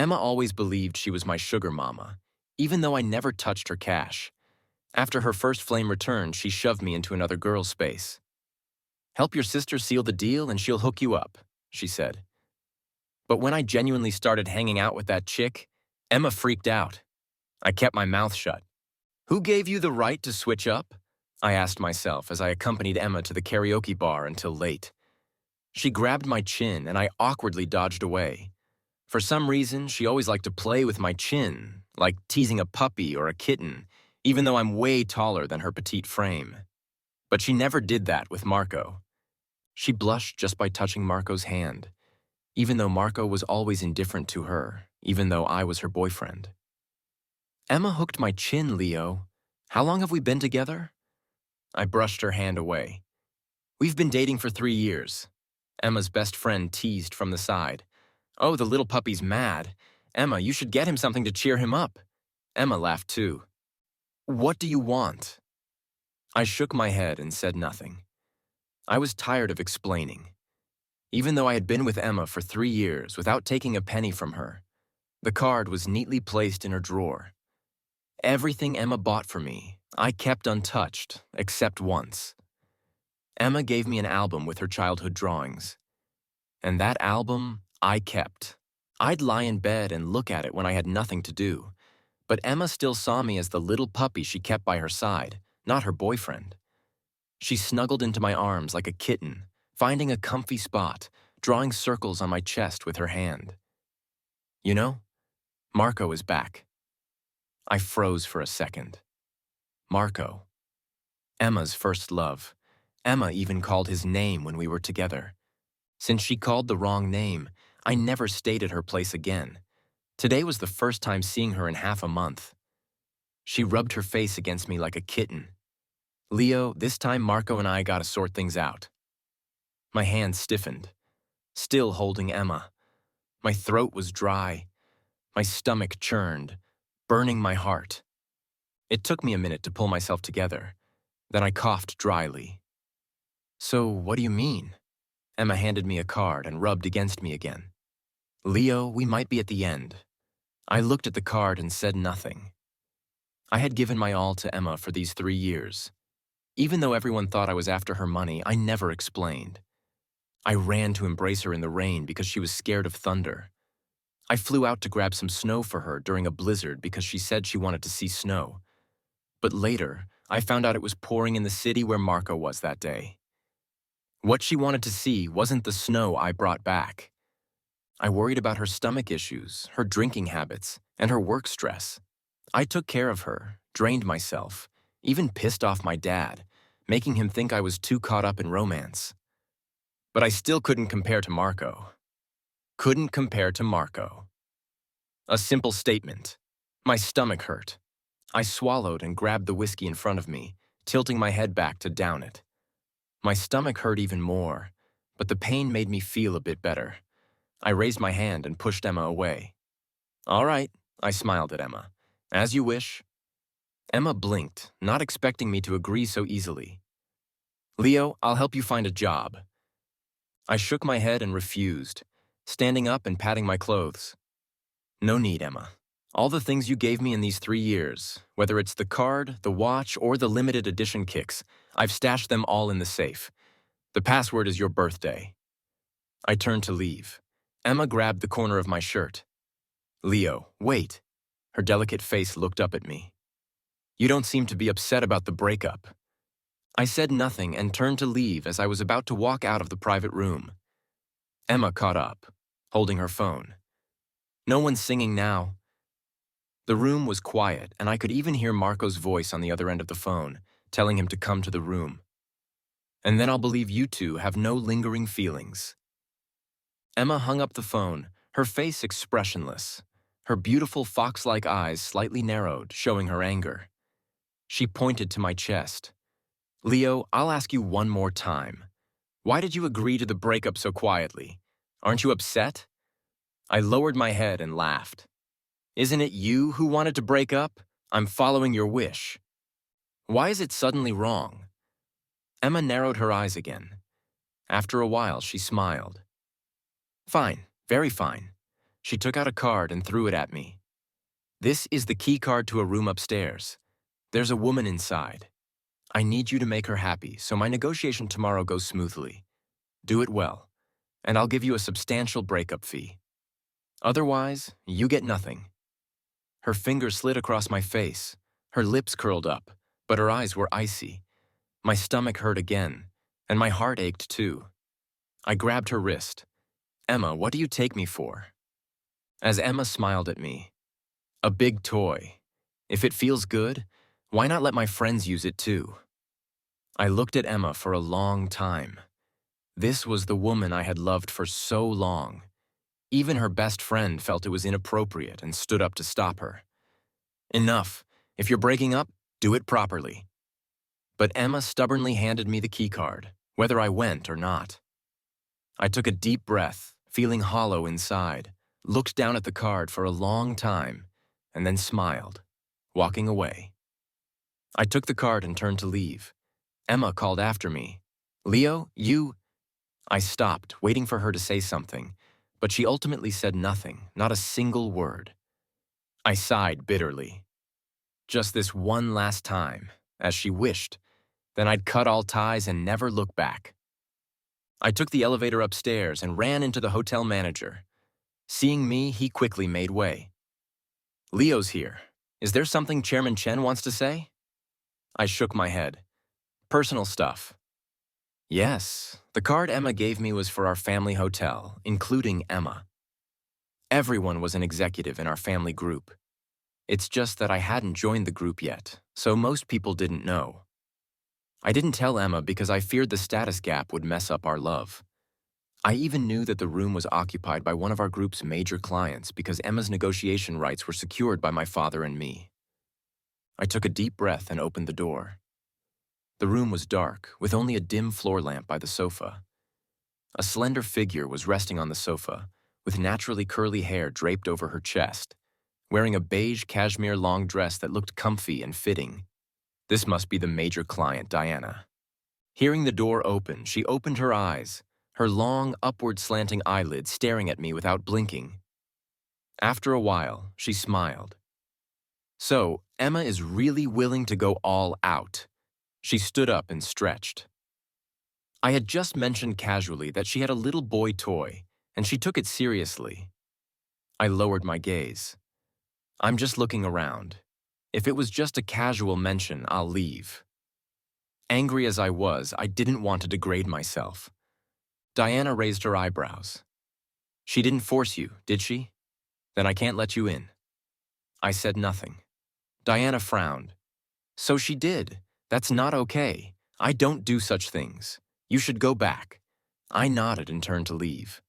Emma always believed she was my sugar mama, even though I never touched her cash. After her first flame returned, she shoved me into another girl's space. "Help your sister seal the deal and she'll hook you up," she said. But when I genuinely started hanging out with that chick, Emma freaked out. I kept my mouth shut. "Who gave you the right to switch up?" I asked myself as I accompanied Emma to the karaoke bar until late. She grabbed my chin and I awkwardly dodged away. For some reason, she always liked to play with my chin, like teasing a puppy or a kitten, even though I'm way taller than her petite frame. But she never did that with Marco. She blushed just by touching Marco's hand, even though Marco was always indifferent to her, even though I was her boyfriend. "Emma hooked my chin, Leo. How long have we been together?" I brushed her hand away. "We've been dating for 3 years." Emma's best friend teased from the side. "Oh, the little puppy's mad. Emma, you should get him something to cheer him up." Emma laughed too. "What do you want?" I shook my head and said nothing. I was tired of explaining. Even though I had been with Emma for 3 years without taking a penny from her, the card was neatly placed in her drawer. Everything Emma bought for me, I kept untouched, except once. Emma gave me an album with her childhood drawings. And that album, I kept. I'd lie in bed and look at it when I had nothing to do. But Emma still saw me as the little puppy she kept by her side, not her boyfriend. She snuggled into my arms like a kitten, finding a comfy spot, drawing circles on my chest with her hand. "You know, Marco is back." I froze for a second. Marco. Emma's first love. Emma even called his name when we were together. Since she called the wrong name, I never stayed at her place again. Today was the first time seeing her in half a month. She rubbed her face against me like a kitten. "Leo, this time Marco and I gotta sort things out." My hand stiffened, still holding Emma. My throat was dry. My stomach churned, burning my heart. It took me a minute to pull myself together. Then I coughed dryly. "So, what do you mean?" Emma handed me a card and rubbed against me again. "Leo, we might be at the end." I looked at the card and said nothing. I had given my all to Emma for these 3 years. Even though everyone thought I was after her money, I never explained. I ran to embrace her in the rain because she was scared of thunder. I flew out to grab some snow for her during a blizzard because she said she wanted to see snow. But later, I found out it was pouring in the city where Marco was that day. What she wanted to see wasn't the snow I brought back. I worried about her stomach issues, her drinking habits, and her work stress. I took care of her, drained myself, even pissed off my dad, making him think I was too caught up in romance. But I still couldn't compare to Marco. Couldn't compare to Marco. A simple statement. My stomach hurt. I swallowed and grabbed the whiskey in front of me, tilting my head back to down it. My stomach hurt even more, but the pain made me feel a bit better. I raised my hand and pushed Emma away. "All right," I smiled at Emma. "As you wish." Emma blinked, not expecting me to agree so easily. "Leo, I'll help you find a job." I shook my head and refused, standing up and patting my clothes. "No need, Emma. All the things you gave me in these 3 years, whether it's the card, the watch, or the limited edition kicks, I've stashed them all in the safe. The password is your birthday." I turned to leave. Emma grabbed the corner of my shirt. "Leo, wait." Her delicate face looked up at me. "You don't seem to be upset about the breakup." I said nothing and turned to leave as I was about to walk out of the private room. Emma caught up, holding her phone. "No one's singing now." The room was quiet, and I could even hear Marco's voice on the other end of the phone, telling him to come to the room. "And then I'll believe you two have no lingering feelings." Emma hung up the phone, her face expressionless, her beautiful fox-like eyes slightly narrowed, showing her anger. She pointed to my chest. "Leo, I'll ask you one more time. Why did you agree to the breakup so quietly? Aren't you upset?" I lowered my head and laughed. "Isn't it you who wanted to break up? I'm following your wish." "Why is it suddenly wrong?" Emma narrowed her eyes again. After a while, she smiled. "Fine, very fine. She took out a card and threw it at me. "This is the key card to a room upstairs. There's a woman inside. I need you to make her happy so my negotiation tomorrow goes smoothly. Do it well, and I'll give you a substantial breakup fee. Otherwise, you get nothing." Her fingers slid across my face. Her lips curled up, but her eyes were icy. My stomach hurt again, and my heart ached too. I grabbed her wrist. "Emma, what do you take me for?" As Emma smiled at me, "A big toy. If it feels good, why not let my friends use it too?" I looked at Emma for a long time. This was the woman I had loved for so long. Even her best friend felt it was inappropriate and stood up to stop her. "Enough. If you're breaking up, do it properly." But Emma stubbornly handed me the keycard, whether I went or not. I took a deep breath, feeling hollow inside, looked down at the card for a long time, and then smiled, walking away. I took the card and turned to leave. Emma called after me. "Leo, you—" I stopped, waiting for her to say something, but she ultimately said nothing, not a single word. I sighed bitterly. Just this one last time, as she wished, then I'd cut all ties and never look back. I took the elevator upstairs and ran into the hotel manager. Seeing me, he quickly made way. "Leo's here. Is there something Chairman Chen wants to say?" I shook my head. "Personal stuff." "Yes, the card Emma gave me was for our family hotel, including Emma. Everyone was an executive in our family group. It's just that I hadn't joined the group yet, so most people didn't know. I didn't tell Emma because I feared the status gap would mess up our love. I even knew that the room was occupied by one of our group's major clients because Emma's negotiation rights were secured by my father and me. I took a deep breath and opened the door. The room was dark, with only a dim floor lamp by the sofa. A slender figure was resting on the sofa, with naturally curly hair draped over her chest, wearing a beige cashmere long dress that looked comfy and fitting. This must be the major client, Diana. Hearing the door open, she opened her eyes, her long, upward slanting eyelids staring at me without blinking. After a while, she smiled. "So, Emma is really willing to go all out." She stood up and stretched. I had just mentioned casually that she had a little boy toy, and she took it seriously. I lowered my gaze. "I'm just looking around. If it was just a casual mention, I'll leave." Angry as I was, I didn't want to degrade myself. Diana raised her eyebrows. "She didn't force you, did she? Then I can't let you in." I said nothing. Diana frowned. "So she did. That's not okay. I don't do such things. You should go back." I nodded and turned to leave.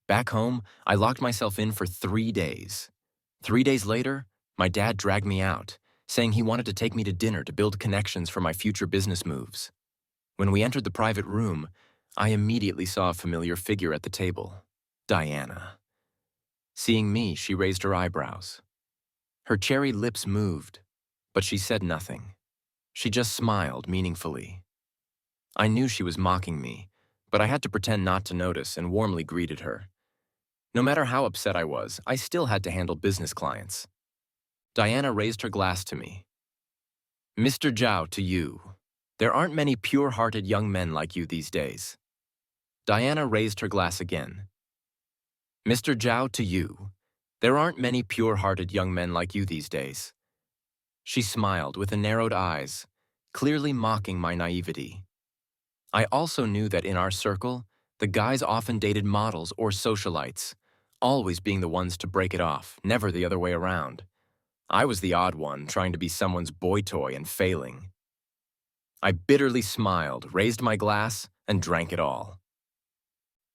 Back home, I locked myself in for 3 days. 3 days later, my dad dragged me out, saying he wanted to take me to dinner to build connections for my future business moves. When we entered the private room, I immediately saw a familiar figure at the table, Diana. Seeing me, she raised her eyebrows. Her cherry lips moved, but she said nothing. She just smiled meaningfully. I knew she was mocking me, but I had to pretend not to notice and warmly greeted her. No matter how upset I was, I still had to handle business clients. Diana raised her glass to me. "Mr. Zhao, to you. There aren't many pure-hearted young men like you these days." Diana raised her glass again. "Mr. Zhao, to you. There aren't many pure-hearted young men like you these days." She smiled with the narrowed eyes, clearly mocking my naivety. I also knew that in our circle, the guys often dated models or socialites, always being the ones to break it off, never the other way around. I was the odd one, trying to be someone's boy toy and failing. I bitterly smiled, raised my glass, and drank it all.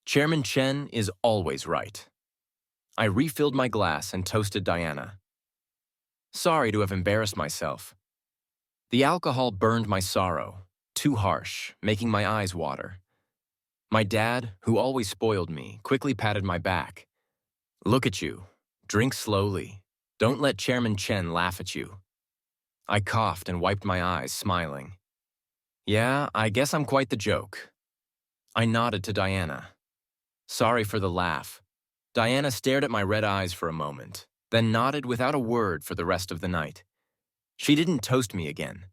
Chairman Chen is always right. I refilled my glass and toasted Diana. Sorry to have embarrassed myself. The alcohol burned my sorrow, too harsh, making my eyes water. My dad, who always spoiled me, quickly patted my back. "Look at you. Drink slowly. Don't let Chairman Chen laugh at you." I coughed and wiped my eyes, smiling. "Yeah, I guess I'm quite the joke." I nodded to Diana. "Sorry for the laugh." Diana stared at my red eyes for a moment, then nodded without a word for the rest of the night. She didn't toast me again,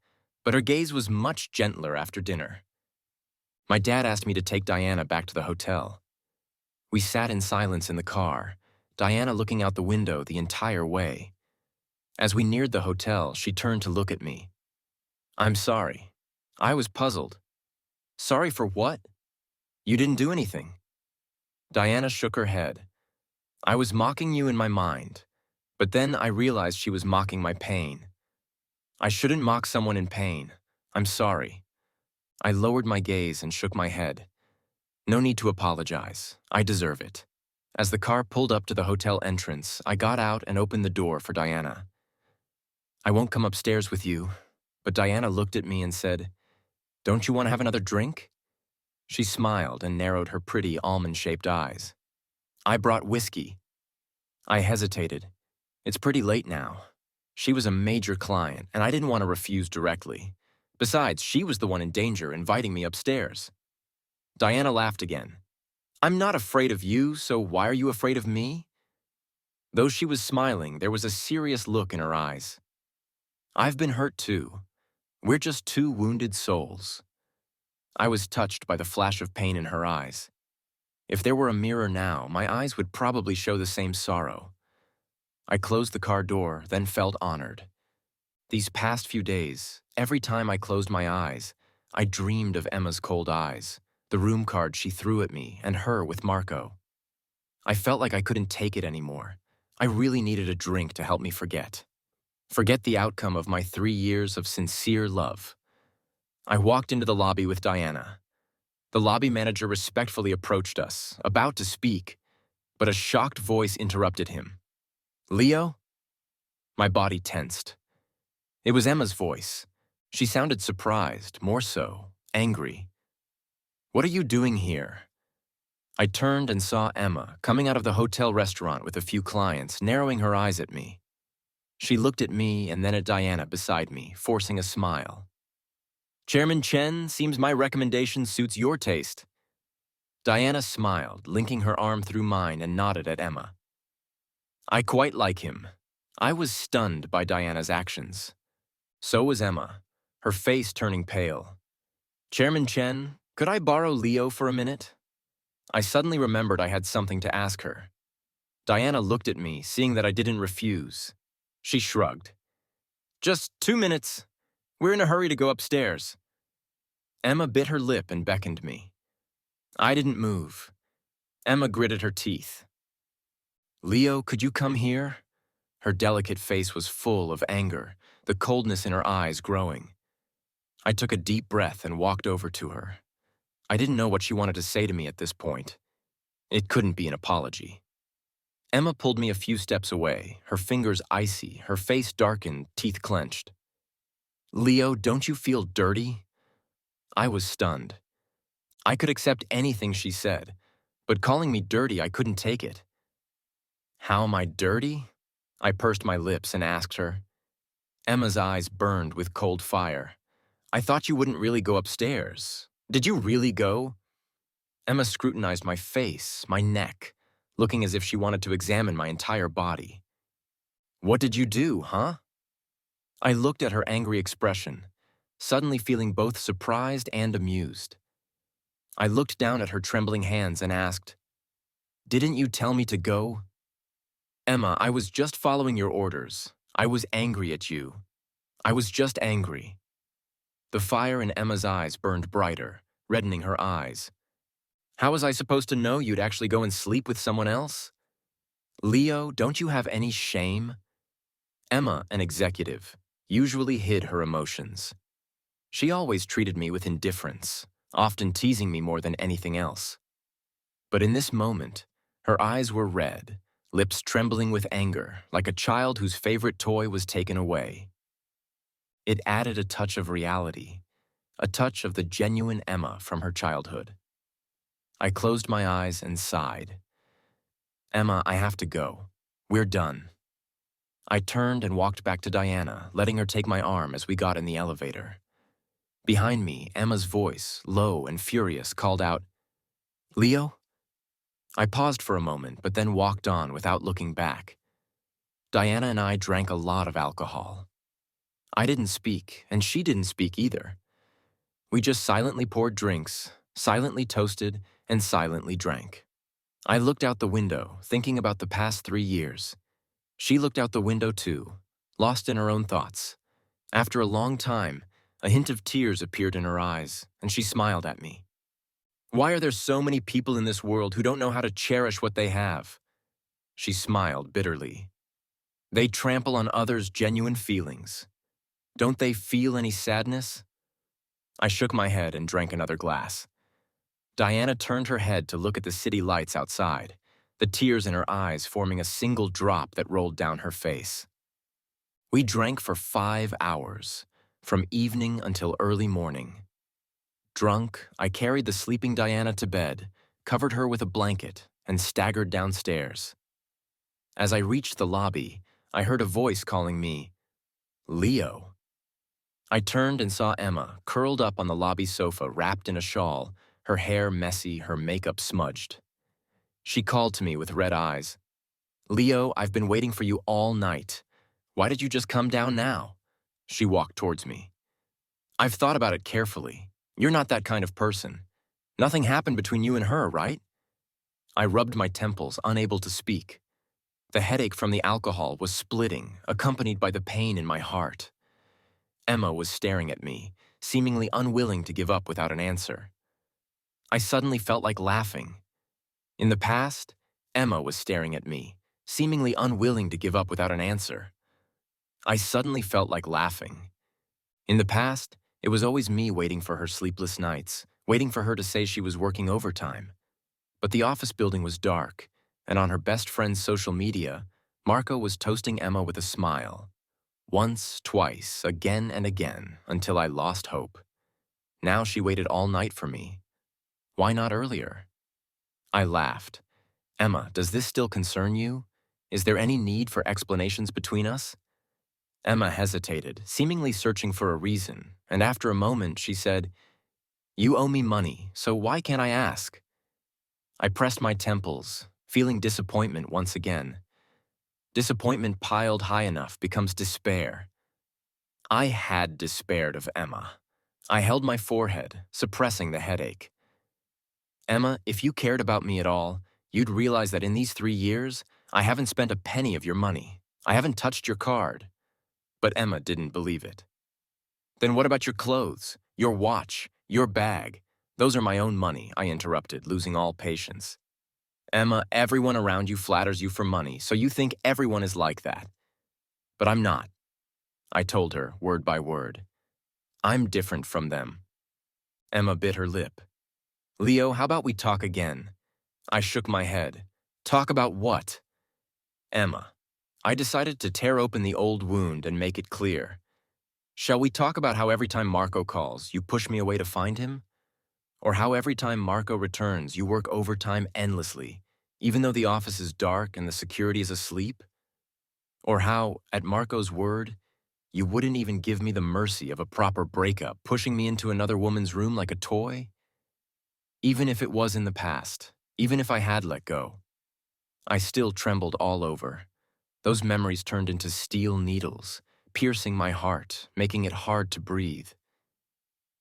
but her gaze was much gentler after dinner. My dad asked me to take Diana back to the hotel. We sat in silence in the car, Diana looking out the window the entire way. As we neared the hotel, she turned to look at me. "I'm sorry." I was puzzled. "Sorry for what? You didn't do anything." Diana shook her head. "I was mocking you in my mind, but then I realized she was mocking my pain. I shouldn't mock someone in pain. I'm sorry." I lowered my gaze and shook my head. "No need to apologize. I deserve it." As the car pulled up to the hotel entrance, I got out and opened the door for Diana. "I won't come upstairs with you," but Diana looked at me and said, "Don't you want to have another drink?" She smiled and narrowed her pretty almond-shaped eyes. "I brought whiskey." I hesitated. It's pretty late now. She was a major client, and I didn't want to refuse directly. Besides, she was the one in danger inviting me upstairs. Diana laughed again. "I'm not afraid of you, so why are you afraid of me?" Though she was smiling, there was a serious look in her eyes. "I've been hurt too. We're just two wounded souls." I was touched by the flash of pain in her eyes. If there were a mirror now, my eyes would probably show the same sorrow. I closed the car door, then felt honored. These past few days, every time I closed my eyes, I dreamed of Emma's cold eyes, the room card she threw at me, and her with Marco. I felt like I couldn't take it anymore. I really needed a drink to help me forget. Forget the outcome of my 3 years of sincere love. I walked into the lobby with Diana. The lobby manager respectfully approached us, about to speak, but a shocked voice interrupted him. "Leo?" My body tensed. It was Emma's voice. She sounded surprised, more so, angry. "What are you doing here?" I turned and saw Emma coming out of the hotel restaurant with a few clients, narrowing her eyes at me. She looked at me and then at Diana beside me, forcing a smile. "Chairman Chen, seems my recommendation suits your taste." Diana smiled, linking her arm through mine and nodded at Emma. "I quite like him." I was stunned by Diana's actions. So was Emma, her face turning pale. "Chairman Chen, could I borrow Leo for a minute?" I suddenly remembered I had something to ask her. Diana looked at me, seeing that I didn't refuse. She shrugged. "Just 2 minutes. We're in a hurry to go upstairs." Emma bit her lip and beckoned me. I didn't move. Emma gritted her teeth. "Leo, could you come here?" Her delicate face was full of anger, the coldness in her eyes growing. I took a deep breath and walked over to her. I didn't know what she wanted to say to me at this point. It couldn't be an apology. Emma pulled me a few steps away, her fingers icy, her face darkened, teeth clenched. "Leo, don't you feel dirty?" I was stunned. I could accept anything she said, but calling me dirty, I couldn't take it. "How am I dirty?" I pursed my lips and asked her. Emma's eyes burned with cold fire. "I thought you wouldn't really go upstairs. Did you really go?" Emma scrutinized my face, my neck, looking as if she wanted to examine my entire body. "What did you do, huh?" I looked at her angry expression, suddenly feeling both surprised and amused. I looked down at her trembling hands and asked, "Didn't you tell me to go?" "Emma, I was just following your orders. I was angry at you. I was just angry." The fire in Emma's eyes burned brighter, reddening her eyes. "How was I supposed to know you'd actually go and sleep with someone else?" "Leo, don't you have any shame?" Emma, an executive, usually hid her emotions. She always treated me with indifference, often teasing me more than anything else. But in this moment, her eyes were red, lips trembling with anger, like a child whose favorite toy was taken away. It added a touch of reality, a touch of the genuine Emma from her childhood. I closed my eyes and sighed. "Emma, I have to go. We're done." I turned and walked back to Diana, letting her take my arm as we got in the elevator. Behind me, Emma's voice, low and furious, called out, "Leo?" I paused for a moment, but then walked on without looking back. Diana and I drank a lot of alcohol. I didn't speak, and she didn't speak either. We just silently poured drinks, silently toasted, and silently drank. I looked out the window, thinking about the past 3 years. She looked out the window too, lost in her own thoughts. After a long time, a hint of tears appeared in her eyes, and she smiled at me. Why are there so many people in this world who don't know how to cherish what they have? She smiled bitterly. They trample on others' genuine feelings. Don't they feel any sadness? I shook my head and drank another glass. Diana turned her head to look at the city lights outside, the tears in her eyes forming a single drop that rolled down her face. We drank for 5 hours, from evening until early morning. Drunk, I carried the sleeping Diana to bed, covered her with a blanket, and staggered downstairs. As I reached the lobby, I heard a voice calling me, Leo. I turned and saw Emma, curled up on the lobby sofa, wrapped in a shawl, her hair messy, her makeup smudged. She called to me with red eyes. Leo, I've been waiting for you all night. Why did you just come down now? She walked towards me. I've thought about it carefully. You're not that kind of person. Nothing happened between you and her, right? I rubbed my temples, unable to speak. The headache from the alcohol was splitting, accompanied by the pain in my heart. Emma was staring at me, seemingly unwilling to give up without an answer. I suddenly felt like laughing. In the past, Emma was staring at me, seemingly unwilling to give up without an answer. I suddenly felt like laughing. In the past, it was always me waiting for her sleepless nights, waiting for her to say she was working overtime. But the office building was dark, and on her best friend's social media, Marco was toasting Emma with a smile. Once, twice, again and again, until I lost hope. Now she waited all night for me. Why not earlier? I laughed. Emma, does this still concern you? Is there any need for explanations between us? Emma hesitated, seemingly searching for a reason, and after a moment she said, You owe me money, so why can't I ask? I pressed my temples, feeling disappointment once again. Disappointment piled high enough becomes despair. I had despaired of Emma. I held my forehead, suppressing the headache. Emma, if you cared about me at all, you'd realize that in these 3 years, I haven't spent a penny of your money. I haven't touched your card. But Emma didn't believe it. Then what about your clothes, your watch, your bag? Those are my own money, I interrupted, losing all patience. Emma, everyone around you flatters you for money, so you think everyone is like that. But I'm not. I told her, word by word. I'm different from them. Emma bit her lip. Leo, how about we talk again? I shook my head. Talk about what? Emma. I decided to tear open the old wound and make it clear. Shall we talk about how every time Marco calls, you push me away to find him? Or how every time Marco returns, you work overtime endlessly, even though the office is dark and the security is asleep? Or how, at Marco's word, you wouldn't even give me the mercy of a proper breakup, pushing me into another woman's room like a toy? Even if it was in the past, even if I had let go, I still trembled all over. Those memories turned into steel needles, piercing my heart, making it hard to breathe.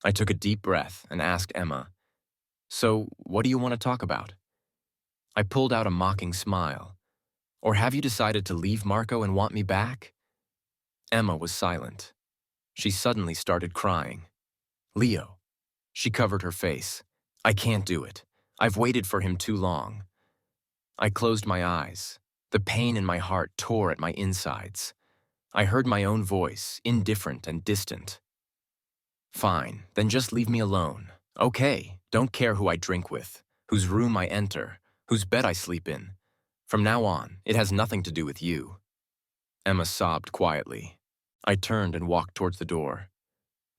I took a deep breath and asked Emma, So, what do you want to talk about? I pulled out a mocking smile. Or have you decided to leave Marco and want me back? Emma was silent. She suddenly started crying. Leo. She covered her face. I can't do it. I've waited for him too long. I closed my eyes. The pain in my heart tore at my insides. I heard my own voice, indifferent and distant. Fine, then just leave me alone. Okay, don't care who I drink with, whose room I enter, whose bed I sleep in. From now on, it has nothing to do with you. Emma sobbed quietly. I turned and walked towards the door.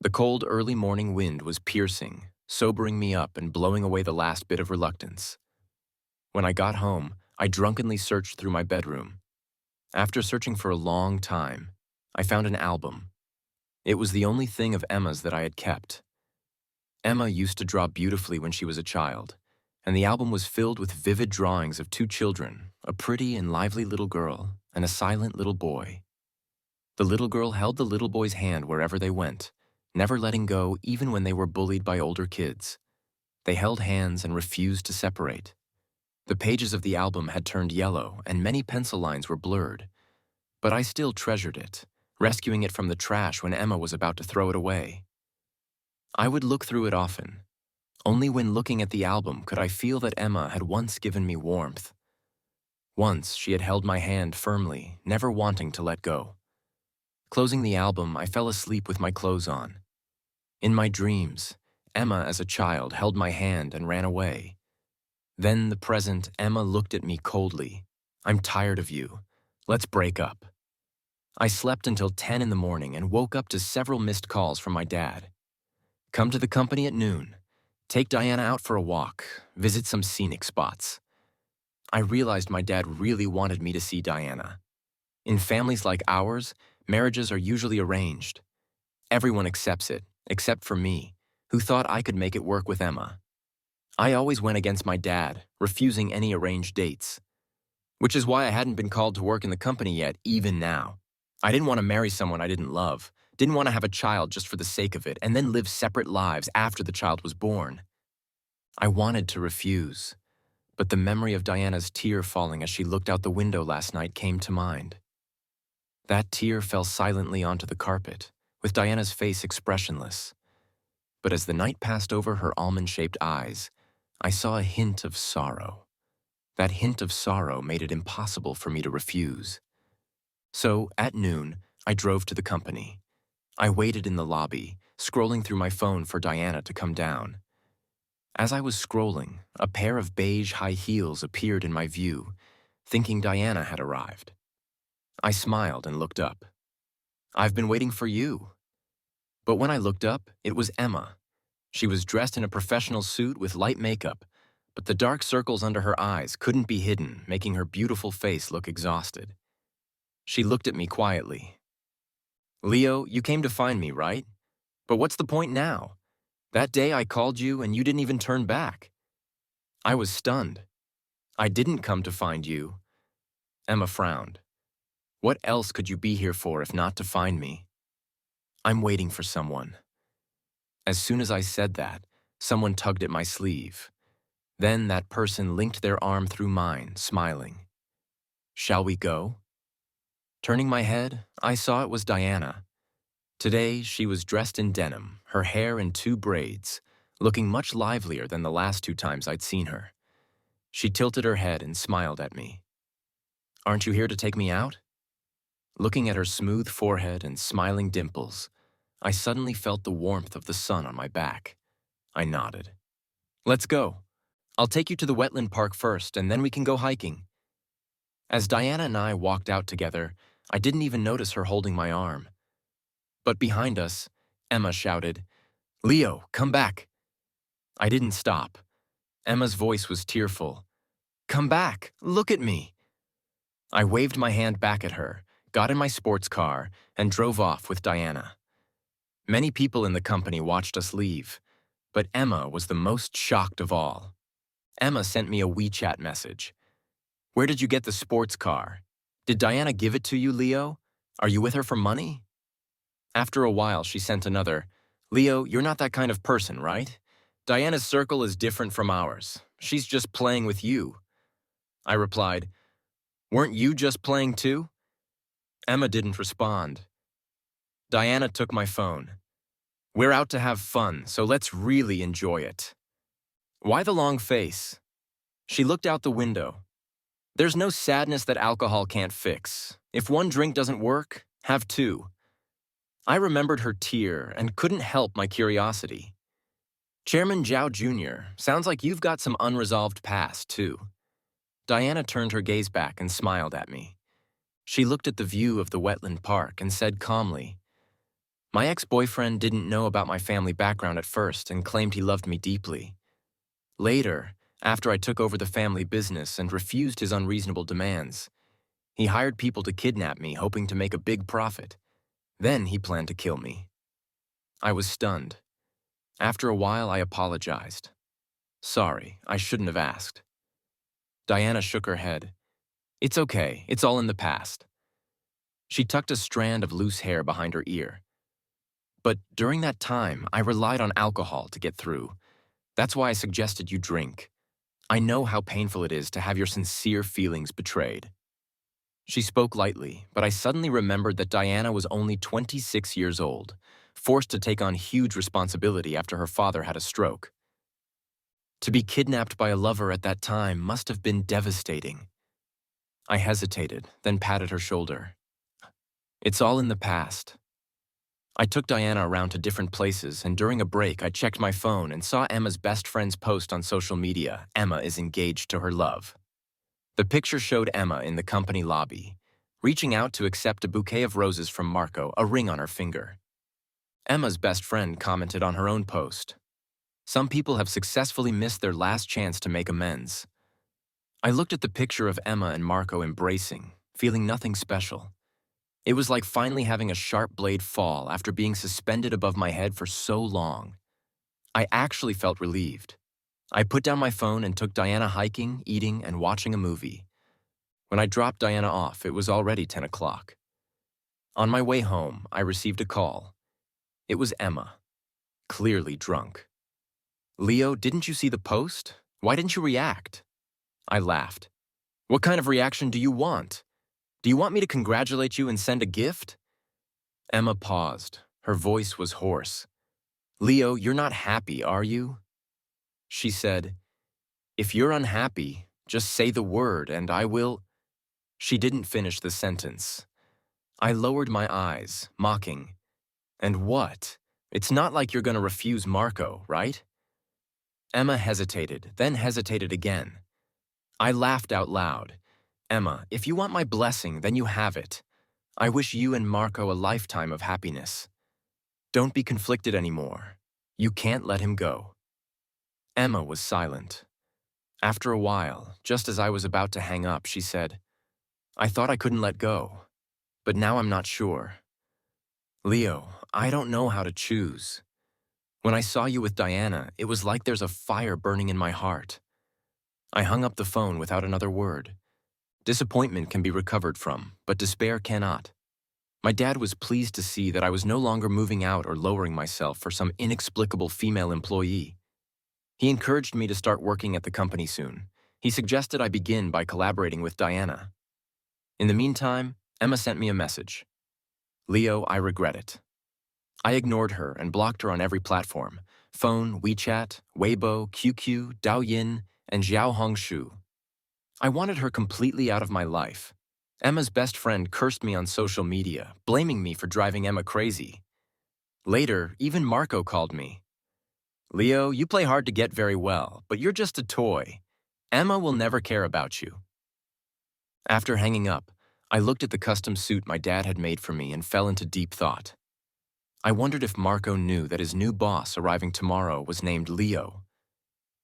The cold early morning wind was piercing, sobering me up and blowing away the last bit of reluctance. When I got home, I drunkenly searched through my bedroom. After searching for a long time, I found an album. It was the only thing of Emma's that I had kept. Emma used to draw beautifully when she was a child, and the album was filled with vivid drawings of two children, a pretty and lively little girl and a silent little boy. The little girl held the little boy's hand wherever they went, never letting go even when they were bullied by older kids. They held hands and refused to separate. The pages of the album had turned yellow and many pencil lines were blurred, but I still treasured it, rescuing it from the trash when Emma was about to throw it away. I would look through it often. Only when looking at the album could I feel that Emma had once given me warmth. Once she had held my hand firmly, never wanting to let go. Closing the album, I fell asleep with my clothes on. In my dreams, Emma as a child held my hand and ran away. Then the present, Emma looked at me coldly. "I'm tired of you. Let's break up." I slept until 10 in the morning and woke up to several missed calls from my dad. "Come to the company at noon. Take Diana out for a walk. Visit some scenic spots." I realized my dad really wanted me to see Diana. In families like ours, marriages are usually arranged. Everyone accepts it, except for me, who thought I could make it work with Emma. I always went against my dad, refusing any arranged dates. Which is why I hadn't been called to work in the company yet, even now. I didn't want to marry someone I didn't love, didn't want to have a child just for the sake of it, and then live separate lives after the child was born. I wanted to refuse, but the memory of Diana's tear falling as she looked out the window last night came to mind. That tear fell silently onto the carpet, with Diana's face expressionless. But as the night passed over her almond-shaped eyes, I saw a hint of sorrow. That hint of sorrow made it impossible for me to refuse. So, at noon, I drove to the company. I waited in the lobby, scrolling through my phone for Diana to come down. As I was scrolling, a pair of beige high heels appeared in my view, thinking Diana had arrived. I smiled and looked up. "I've been waiting for you." But when I looked up, it was Emma. She was dressed in a professional suit with light makeup, but the dark circles under her eyes couldn't be hidden, making her beautiful face look exhausted. She looked at me quietly. "Leo, you came to find me, right? But what's the point now? That day I called you and you didn't even turn back." I was stunned. "I didn't come to find you." Emma frowned. "What else could you be here for if not to find me?" "I'm waiting for someone." As soon as I said that, someone tugged at my sleeve. Then that person linked their arm through mine, smiling. "Shall we go?" Turning my head, I saw it was Diana. Today, she was dressed in denim, her hair in 2 braids, looking much livelier than the last 2 times I'd seen her. She tilted her head and smiled at me. "Aren't you here to take me out?" Looking at her smooth forehead and smiling dimples, I suddenly felt the warmth of the sun on my back. I nodded. "Let's go. I'll take you to the wetland park first, and then we can go hiking." As Diana and I walked out together, I didn't even notice her holding my arm. But behind us, Emma shouted, "Leo, come back." I didn't stop. Emma's voice was tearful. "Come back, look at me." I waved my hand back at her, got in my sports car, and drove off with Diana. Many people in the company watched us leave, but Emma was the most shocked of all. Emma sent me a WeChat message. "Where did you get the sports car? Did Diana give it to you, Leo? Are you with her for money?" After a while, she sent another, "Leo, you're not that kind of person, right? Diana's circle is different from ours. She's just playing with you." I replied, "Weren't you just playing too?" Emma didn't respond. Diana took my phone. "We're out to have fun, so let's really enjoy it." "Why the long face?" She looked out the window. "There's no sadness that alcohol can't fix. If one drink doesn't work, have 2. I remembered her tear and couldn't help my curiosity. "Chairman Zhao Jr., sounds like you've got some unresolved past, too." Diana turned her gaze back and smiled at me. She looked at the view of the wetland park and said calmly, "My ex-boyfriend didn't know about my family background at first and claimed he loved me deeply. Later, after I took over the family business and refused his unreasonable demands, he hired people to kidnap me, hoping to make a big profit. Then he planned to kill me." I was stunned. After a while, I apologized. Sorry, I shouldn't have asked. Diana shook her head. It's okay, it's all in the past. She tucked a strand of loose hair behind her ear. But during that time, I relied on alcohol to get through. That's why I suggested you drink. I know how painful it is to have your sincere feelings betrayed. She spoke lightly, but I suddenly remembered that Diana was only 26 years old, forced to take on huge responsibility after her father had a stroke. To be kidnapped by a lover at that time must have been devastating. I hesitated, then patted her shoulder. It's all in the past. I took Diana around to different places, and during a break, I checked my phone and saw Emma's best friend's post on social media. Emma is engaged to her love. The picture showed Emma in the company lobby, reaching out to accept a bouquet of roses from Marco, a ring on her finger. Emma's best friend commented on her own post. Some people have successfully missed their last chance to make amends. I looked at the picture of Emma and Marco embracing, feeling nothing special. It was like finally having a sharp blade fall after being suspended above my head for so long. I actually felt relieved. I put down my phone and took Diana hiking, eating, and watching a movie. When I dropped Diana off, it was already 10 o'clock. On my way home, I received a call. It was Emma, clearly drunk. Leo, didn't you see the post? Why didn't you react? I laughed. What kind of reaction do you want? Do you want me to congratulate you and send a gift? Emma paused. Her voice was hoarse. Leo, you're not happy, are you? She said, if you're unhappy, just say the word and I will. She didn't finish the sentence. I lowered my eyes, mocking. And what? It's not like you're going to refuse Marco, right? Emma hesitated, then hesitated again. I laughed out loud. Emma, if you want my blessing, then you have it. I wish you and Marco a lifetime of happiness. Don't be conflicted anymore. You can't let him go. Emma was silent. After a while, just as I was about to hang up, she said, I thought I couldn't let go, but now I'm not sure. Leo, I don't know how to choose. When I saw you with Diana, it was like there's a fire burning in my heart. I hung up the phone without another word. Disappointment can be recovered from, but despair cannot. My dad was pleased to see that I was no longer moving out or lowering myself for some inexplicable female employee. He encouraged me to start working at the company soon. He suggested I begin by collaborating with Diana. In the meantime, Emma sent me a message. Leo, I regret it. I ignored her and blocked her on every platform: phone, WeChat, Weibo, QQ, Douyin, and Xiaohongshu. I wanted her completely out of my life. Emma's best friend cursed me on social media, blaming me for driving Emma crazy. Later, even Marco called me. Leo, you play hard to get very well, but you're just a toy. Emma will never care about you. After hanging up, I looked at the custom suit my dad had made for me and fell into deep thought. I wondered if Marco knew that his new boss arriving tomorrow was named Leo.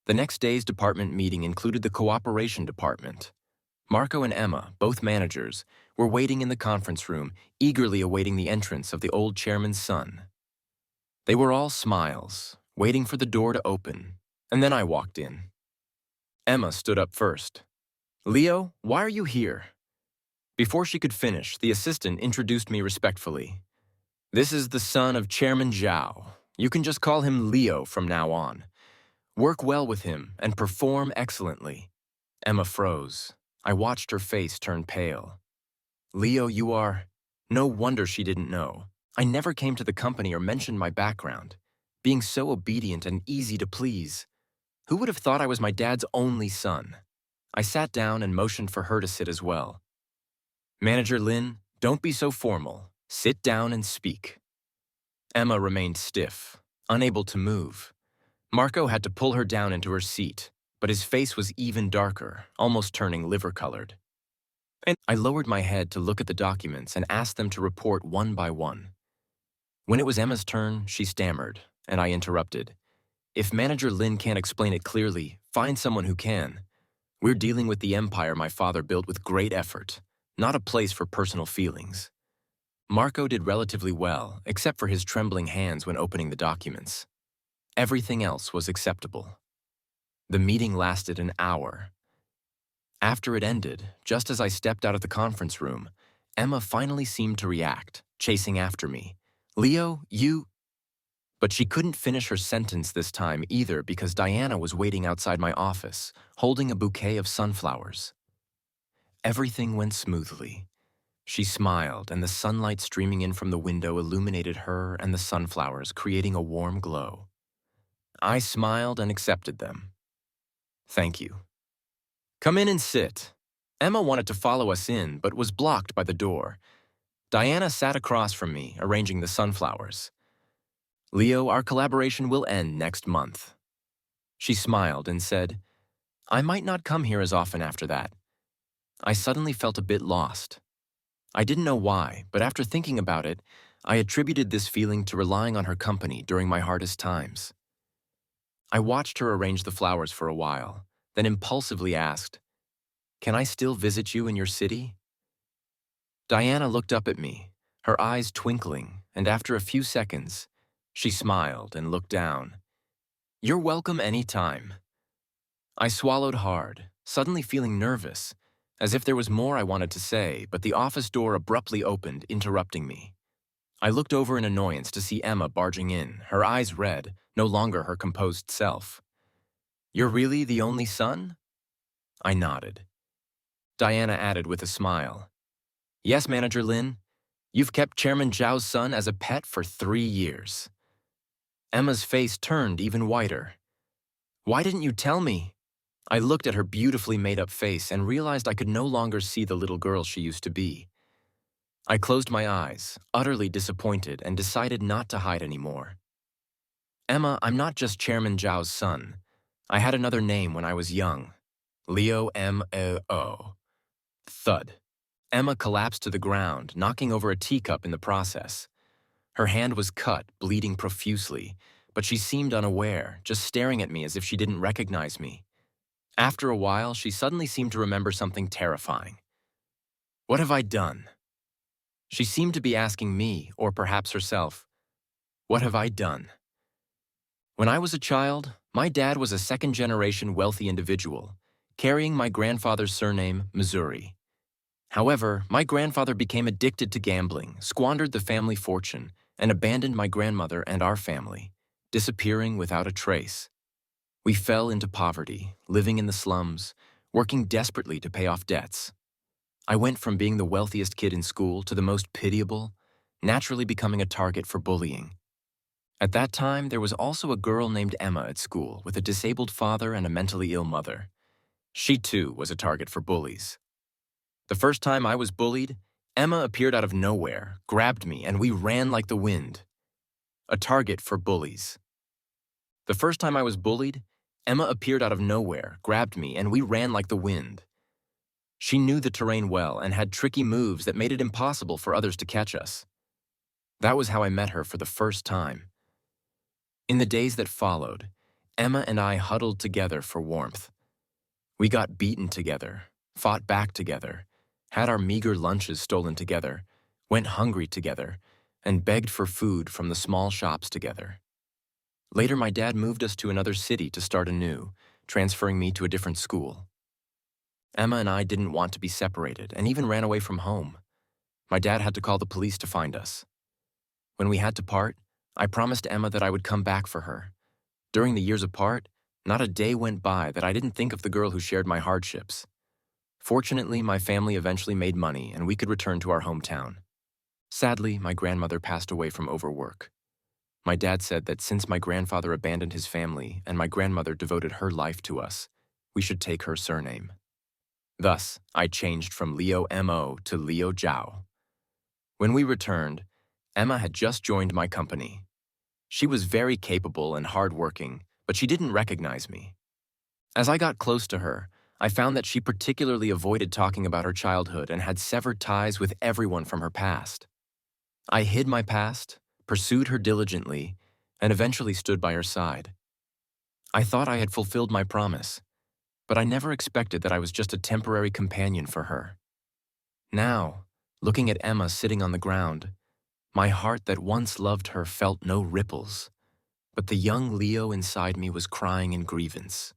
The next day's department meeting included the cooperation department. Marco and Emma, both managers, were waiting in the conference room, eagerly awaiting the entrance of the old chairman's son. They were all smiles, waiting for the door to open, and then I walked in. Emma stood up first. Leo, why are you here? Before she could finish, the assistant introduced me respectfully. This is the son of Chairman Zhao. You can just call him Leo from now on. Work well with him and perform excellently. Emma froze. I watched her face turn pale. Leo, you are... No wonder she didn't know. I never came to the company or mentioned my background. Being so obedient and easy to please. Who would have thought I was my dad's only son? I sat down and motioned for her to sit as well. Manager Lin, don't be so formal. Sit down and speak. Emma remained stiff, unable to move. Marco had to pull her down into her seat, but his face was even darker, almost turning liver-colored. And I lowered my head to look at the documents and asked them to report one by one. When it was Emma's turn, she stammered, and I interrupted. If Manager Lin can't explain it clearly, find someone who can. We're dealing with the empire my father built with great effort, not a place for personal feelings. Marco did relatively well, except for his trembling hands when opening the documents. Everything else was acceptable. The meeting lasted an hour. After it ended, just as I stepped out of the conference room, Emma finally seemed to react, chasing after me. "Leo, you—" But she couldn't finish her sentence this time either because Diana was waiting outside my office, holding a bouquet of sunflowers. Everything went smoothly. She smiled, and the sunlight streaming in from the window illuminated her and the sunflowers, creating a warm glow. I smiled and accepted them. "Thank you." "Come in and sit." Emma wanted to follow us in, but was blocked by the door. Diana sat across from me, arranging the sunflowers. "Leo, our collaboration will end next month." She smiled and said, "I might not come here as often after that." I suddenly felt a bit lost. I didn't know why, but after thinking about it, I attributed this feeling to relying on her company during my hardest times. I watched her arrange the flowers for a while, then impulsively asked, "Can I still visit you in your city?" Diana looked up at me, her eyes twinkling, and after a few seconds, she smiled and looked down. "You're welcome any time." I swallowed hard, suddenly feeling nervous, as if there was more I wanted to say, but the office door abruptly opened, interrupting me. I looked over in annoyance to see Emma barging in, her eyes red, no longer her composed self. "You're really the only son?" I nodded. Diana added with a smile, "Yes, Manager Lin. You've kept Chairman Zhao's son as a pet for 3 years." Emma's face turned even whiter. "Why didn't you tell me?" I looked at her beautifully made-up face and realized I could no longer see the little girl she used to be. I closed my eyes, utterly disappointed, and decided not to hide anymore. "Emma, I'm not just Chairman Zhao's son. I had another name when I was young. Leo M.O. Thud. Emma collapsed to the ground, knocking over a teacup in the process. Her hand was cut, bleeding profusely, but she seemed unaware, just staring at me as if she didn't recognize me. After a while, she suddenly seemed to remember something terrifying. "What have I done?" She seemed to be asking me, or perhaps herself, "What have I done?" When I was a child, my dad was a second-generation wealthy individual, carrying my grandfather's surname, Missouri. However, my grandfather became addicted to gambling, squandered the family fortune, and abandoned my grandmother and our family, disappearing without a trace. We fell into poverty, living in the slums, working desperately to pay off debts. I went from being the wealthiest kid in school to the most pitiable, naturally becoming a target for bullying. At that time, there was also a girl named Emma at school with a disabled father and a mentally ill mother. She too was a target for bullies. The first time I was bullied, Emma appeared out of nowhere, grabbed me, and we ran like the wind. A target for bullies. The first time I was bullied, Emma appeared out of nowhere, grabbed me, and we ran like the wind. She knew the terrain well and had tricky moves that made it impossible for others to catch us. That was how I met her for the first time. In the days that followed, Emma and I huddled together for warmth. We got beaten together, fought back together, had our meager lunches stolen together, went hungry together, and begged for food from the small shops together. Later, my dad moved us to another city to start anew, transferring me to a different school. Emma and I didn't want to be separated and even ran away from home. My dad had to call the police to find us. When we had to part, I promised Emma that I would come back for her. During the years apart, not a day went by that I didn't think of the girl who shared my hardships. Fortunately, my family eventually made money and we could return to our hometown. Sadly, my grandmother passed away from overwork. My dad said that since my grandfather abandoned his family and my grandmother devoted her life to us, we should take her surname. Thus, I changed from Leo M.O. to Leo Zhao. When we returned, Emma had just joined my company. She was very capable and hardworking, but she didn't recognize me. As I got close to her, I found that she particularly avoided talking about her childhood and had severed ties with everyone from her past. I hid my past, pursued her diligently, and eventually stood by her side. I thought I had fulfilled my promise, but I never expected that I was just a temporary companion for her. Now, looking at Emma sitting on the ground, my heart that once loved her felt no ripples, but the young Leo inside me was crying in grievance.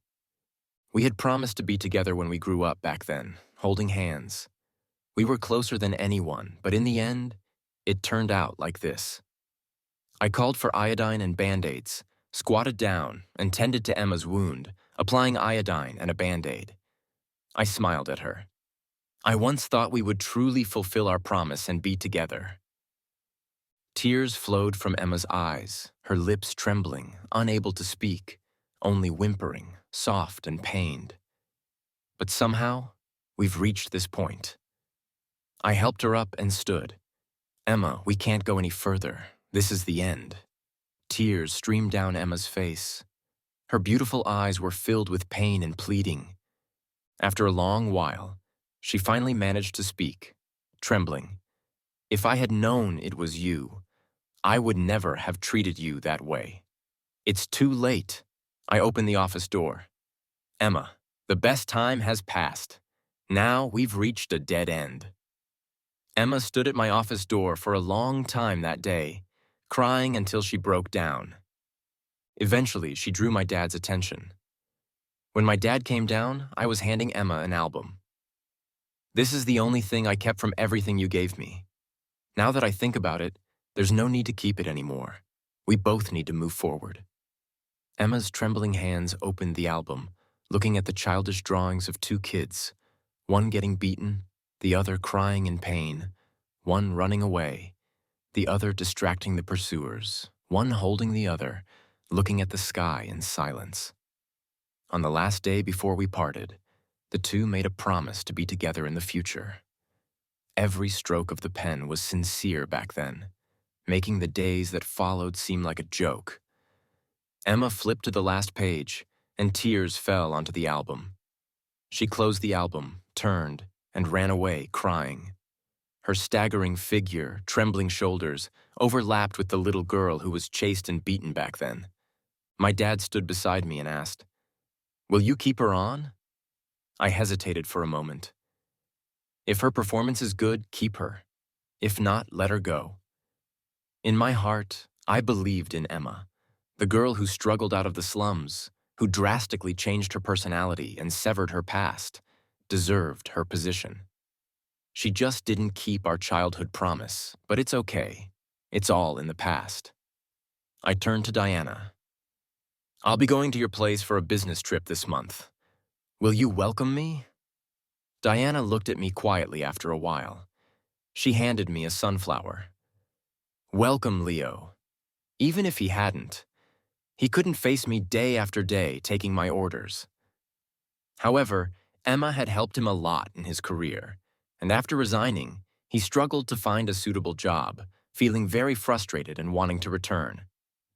We had promised to be together when we grew up back then, holding hands. We were closer than anyone, but in the end, it turned out like this. I called for iodine and Band-Aids, squatted down, and tended to Emma's wound, applying iodine and a Band-Aid. I smiled at her. I once thought we would truly fulfill our promise and be together. Tears flowed from Emma's eyes, her lips trembling, unable to speak, only whimpering, soft and pained. But somehow, we've reached this point. I helped her up and stood. Emma, we can't go any further. This is the end. Tears streamed down Emma's face. Her beautiful eyes were filled with pain and pleading. After a long while, she finally managed to speak, trembling. If I had known it was you, I would never have treated you that way. It's too late. I opened the office door. Emma, the best time has passed. Now we've reached a dead end. Emma stood at my office door for a long time that day, crying until she broke down. Eventually, she drew my dad's attention. When my dad came down, I was handing Emma an album. This is the only thing I kept from everything you gave me. Now that I think about it, there's no need to keep it anymore. We both need to move forward. Emma's trembling hands opened the album, looking at the childish drawings of two kids, one getting beaten, the other crying in pain, one running away, the other distracting the pursuers, one holding the other, looking at the sky in silence. On the last day before we parted, the two made a promise to be together in the future. Every stroke of the pen was sincere back then, making the days that followed seem like a joke. Emma flipped to the last page, and tears fell onto the album. She closed the album, turned, and ran away, crying. Her staggering figure, trembling shoulders, overlapped with the little girl who was chased and beaten back then. My dad stood beside me and asked, "Will you keep her on?" I hesitated for a moment. If her performance is good, keep her. If not, let her go. In my heart, I believed in Emma, the girl who struggled out of the slums, who drastically changed her personality and severed her past, deserved her position. She just didn't keep our childhood promise, but it's okay. It's all in the past. I turned to Diana. "I'll be going to your place for a business trip this month. Will you welcome me?" Diana looked at me quietly after a while. She handed me a sunflower. "Welcome, Leo." Even if he hadn't, he couldn't face me day after day taking my orders. However, Emma had helped him a lot in his career, and after resigning, he struggled to find a suitable job, feeling very frustrated and wanting to return.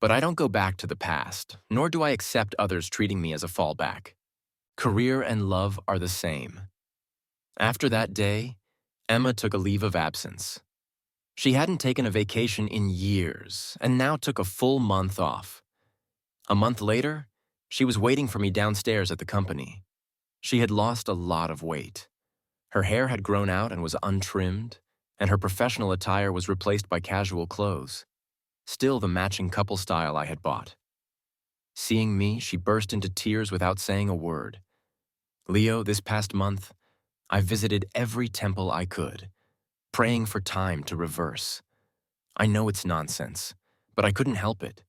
But I don't go back to the past, nor do I accept others treating me as a fallback. Career and love are the same. After that day, Emma took a leave of absence. She hadn't taken a vacation in years, and now took a full month off. A month later, she was waiting for me downstairs at the company. She had lost a lot of weight. Her hair had grown out and was untrimmed, and her professional attire was replaced by casual clothes, still the matching couple style I had bought. Seeing me, she burst into tears without saying a word. "Leo, this past month, I visited every temple I could, praying for time to reverse. I know it's nonsense, but I couldn't help it.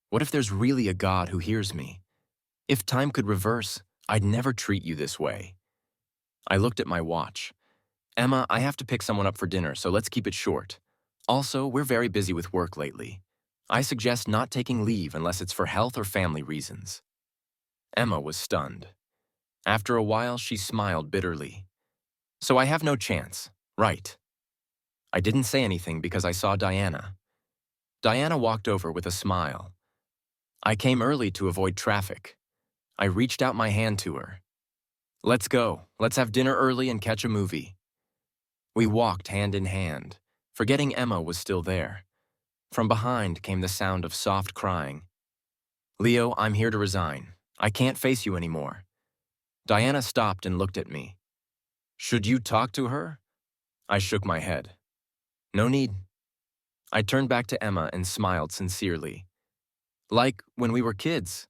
What if there's really a God who hears me? If time could reverse, I'd never treat you this way." I looked at my watch. "Emma, I have to pick someone up for dinner, so let's keep it short. Also, we're very busy with work lately. I suggest not taking leave unless it's for health or family reasons." Emma was stunned. After a while, she smiled bitterly. "So I have no chance, right?" I didn't say anything because I saw Diana. Diana walked over with a smile. I came early to avoid traffic. I reached out my hand to her. "Let's go. Let's have dinner early and catch a movie." We walked hand in hand, forgetting Emma was still there. From behind came the sound of soft crying. "Leo, I'm here to resign. I can't face you anymore." Diana stopped and looked at me. "Should you talk to her?" I shook my head. "No need." I turned back to Emma and smiled sincerely. "Like when we were kids."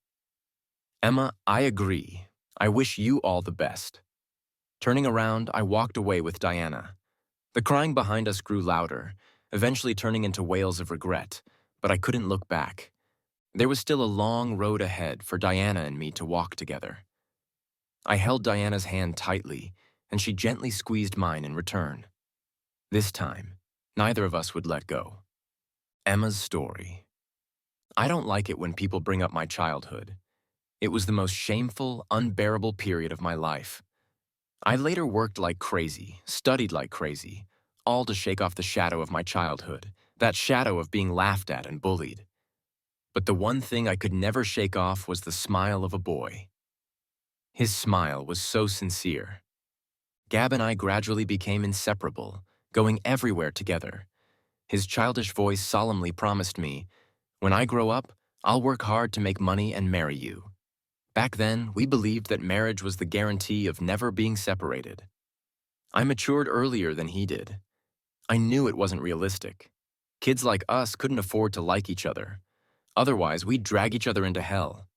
"Emma, I agree. I wish you all the best." Turning around, I walked away with Diana. The crying behind us grew louder, eventually turning into wails of regret, but I couldn't look back. There was still a long road ahead for Diana and me to walk together. I held Diana's hand tightly, and she gently squeezed mine in return. This time, neither of us would let go. Emma's story. I don't like it when people bring up my childhood. It was the most shameful, unbearable period of my life. I later worked like crazy, studied like crazy, all to shake off the shadow of my childhood, that shadow of being laughed at and bullied. But the one thing I could never shake off was the smile of a boy. His smile was so sincere. Gab and I gradually became inseparable, going everywhere together. His childish voice solemnly promised me, "When I grow up, I'll work hard to make money and marry you." Back then, we believed that marriage was the guarantee of never being separated. I matured earlier than he did. I knew it wasn't realistic. Kids like us couldn't afford to like each other. Otherwise, we'd drag each other into hell.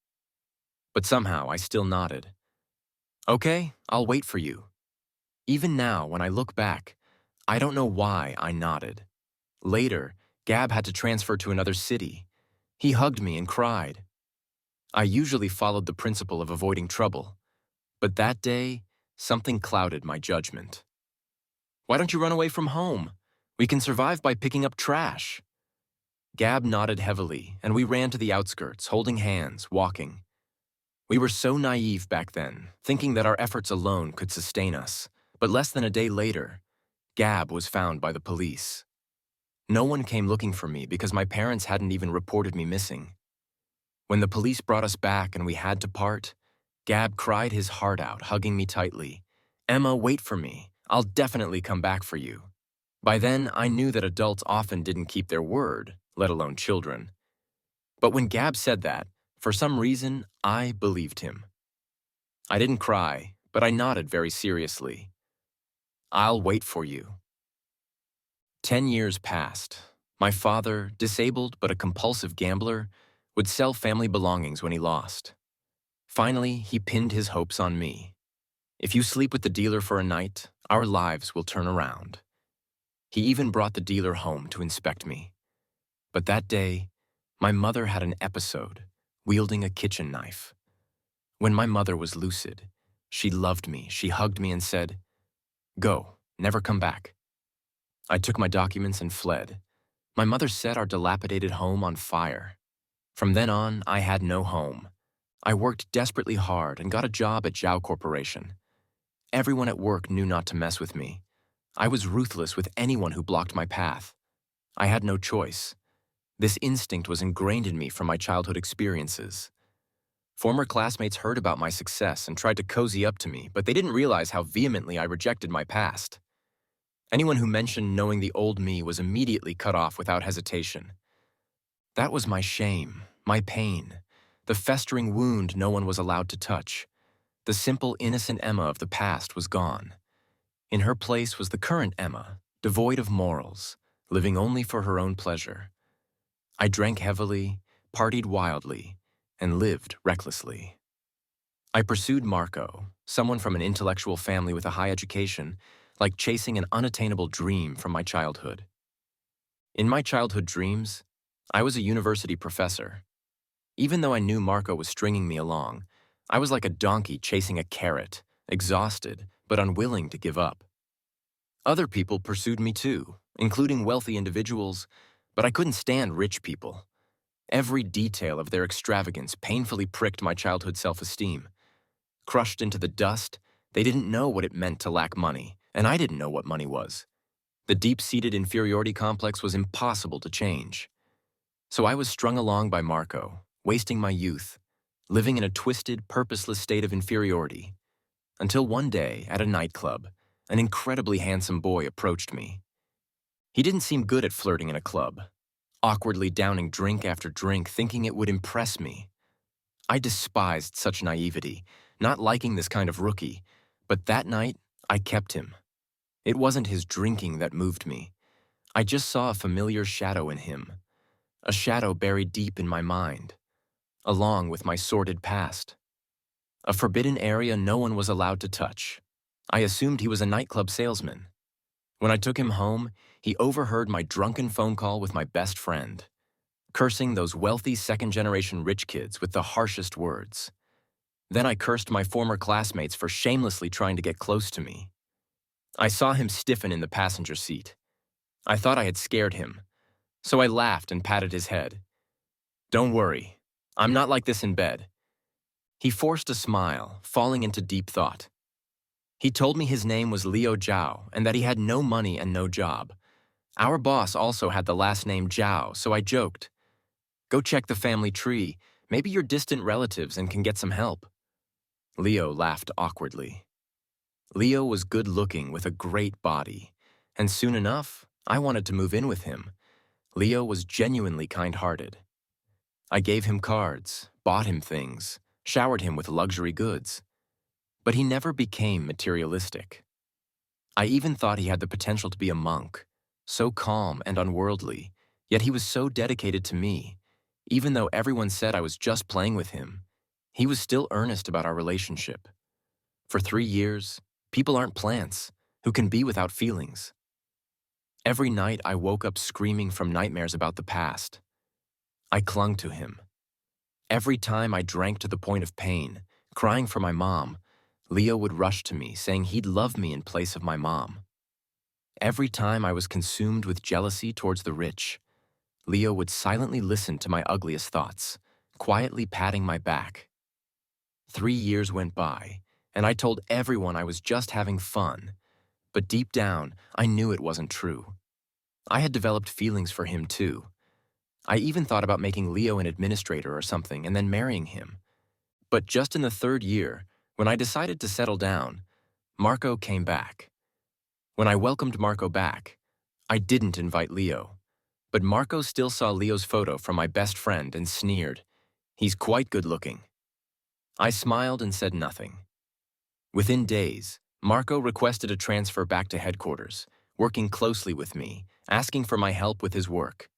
But somehow, I still nodded. "Okay, I'll wait for you." Even now, when I look back, I don't know why I nodded. Later, Gab had to transfer to another city. He hugged me and cried. I usually followed the principle of avoiding trouble, but that day, something clouded my judgment. "Why don't you run away from home? We can survive by picking up trash." Gab nodded heavily, and we ran to the outskirts, holding hands, walking. We were so naive back then, thinking that our efforts alone could sustain us, but less than a day later, Gab was found by the police. No one came looking for me because my parents hadn't even reported me missing. When the police brought us back and we had to part, Gab cried his heart out, hugging me tightly. "Emma, wait for me. I'll definitely come back for you." By then, I knew that adults often didn't keep their word, let alone children. But when Gab said that, for some reason, I believed him. I didn't cry, but I nodded very seriously. "I'll wait for you." 10 years passed. My father, disabled but a compulsive gambler, would sell family belongings when he lost. Finally, he pinned his hopes on me. "If you sleep with the dealer for a night, our lives will turn around." He even brought the dealer home to inspect me. But that day, my mother had an episode, wielding a kitchen knife. When my mother was lucid, she loved me, she hugged me and said, "Go, never come back." I took my documents and fled. My mother set our dilapidated home on fire. From then on, I had no home. I worked desperately hard and got a job at Zhao Corporation. Everyone at work knew not to mess with me. I was ruthless with anyone who blocked my path. I had no choice. This instinct was ingrained in me from my childhood experiences. Former classmates heard about my success and tried to cozy up to me, but they didn't realize how vehemently I rejected my past. Anyone who mentioned knowing the old me was immediately cut off without hesitation. That was my shame, my pain, the festering wound no one was allowed to touch. The simple, innocent Emma of the past was gone. In her place was the current Emma, devoid of morals, living only for her own pleasure. I drank heavily, partied wildly, and lived recklessly. I pursued Marco, someone from an intellectual family with a high education, like chasing an unattainable dream from my childhood. In my childhood dreams, I was a university professor. Even though I knew Marco was stringing me along, I was like a donkey chasing a carrot, exhausted but unwilling to give up. Other people pursued me too, including wealthy individuals, but I couldn't stand rich people. Every detail of their extravagance painfully pricked my childhood self-esteem. Crushed into the dust, they didn't know what it meant to lack money, and I didn't know what money was. The deep-seated inferiority complex was impossible to change. So I was strung along by Marco, wasting my youth, living in a twisted, purposeless state of inferiority. Until one day, at a nightclub, an incredibly handsome boy approached me. He didn't seem good at flirting in a club, awkwardly downing drink after drink, thinking it would impress me. I despised such naivety, not liking this kind of rookie, but that night, I kept him. It wasn't his drinking that moved me. I just saw a familiar shadow in him, a shadow buried deep in my mind, along with my sordid past. a forbidden area no one was allowed to touch. I assumed he was a nightclub salesman. When I took him home, he overheard my drunken phone call with my best friend, cursing those wealthy second-generation rich kids with the harshest words. Then I cursed my former classmates for shamelessly trying to get close to me. I saw him stiffen in the passenger seat. I thought I had scared him, so I laughed and patted his head. "Don't worry, I'm not like this in bed." He forced a smile, falling into deep thought. He told me his name was Liu Zhao and that he had no money and no job. Our boss also had the last name Zhao, so I joked, "Go check the family tree. Maybe you're distant relatives and can get some help." Leo laughed awkwardly. Leo was good-looking with a great body, and soon enough, I wanted to move in with him. Leo was genuinely kind-hearted. I gave him cards, bought him things, showered him with luxury goods. But he never became materialistic. I even thought he had the potential to be a monk, so calm and unworldly, yet he was so dedicated to me. Even though everyone said I was just playing with him, he was still earnest about our relationship. For 3 years, people aren't plants who can be without feelings. Every night I woke up screaming from nightmares about the past. I clung to him. Every time I drank to the point of pain, crying for my mom, Leo would rush to me, saying he'd love me in place of my mom. Every time I was consumed with jealousy towards the rich, Leo would silently listen to my ugliest thoughts, quietly patting my back. 3 years went by, and I told everyone I was just having fun, but deep down, I knew it wasn't true. I had developed feelings for him too. I even thought about making Leo an administrator or something and then marrying him. But just in the 3rd year, when I decided to settle down, Marco came back. When I welcomed Marco back, I didn't invite Leo. But Marco still saw Leo's photo from my best friend and sneered, "He's quite good-looking." I smiled and said nothing. Within days, Marco requested a transfer back to headquarters, working closely with me, asking for my help with his work.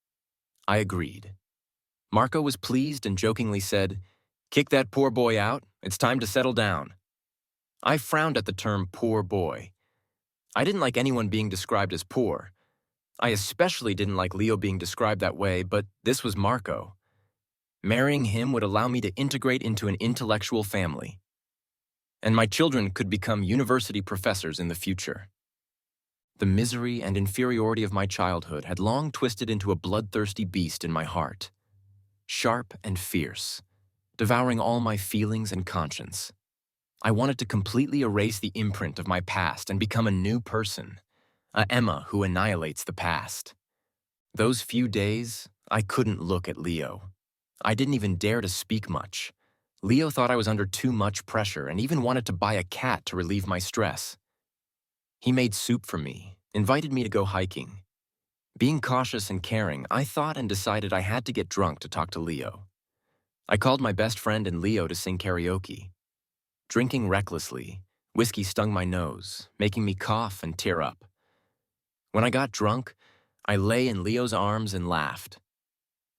I agreed. Marco was pleased and jokingly said, "Kick that poor boy out. It's time to settle down." I frowned at the term poor boy. I didn't like anyone being described as poor. I especially didn't like Leo being described that way, but this was Marco. Marrying him would allow me to integrate into an intellectual family, and my children could become university professors in the future. The misery and inferiority of my childhood had long twisted into a bloodthirsty beast in my heart, sharp and fierce, devouring all my feelings and conscience. I wanted to completely erase the imprint of my past and become a new person, a Emma who annihilates the past. Those few days, I couldn't look at Leo. I didn't even dare to speak much. Leo thought I was under too much pressure and even wanted to buy a cat to relieve my stress. He made soup for me, invited me to go hiking. Being cautious and caring, I thought and decided I had to get drunk to talk to Leo. I called my best friend and Leo to sing karaoke. Drinking recklessly, whiskey stung my nose, making me cough and tear up. When I got drunk, I lay in Leo's arms and laughed.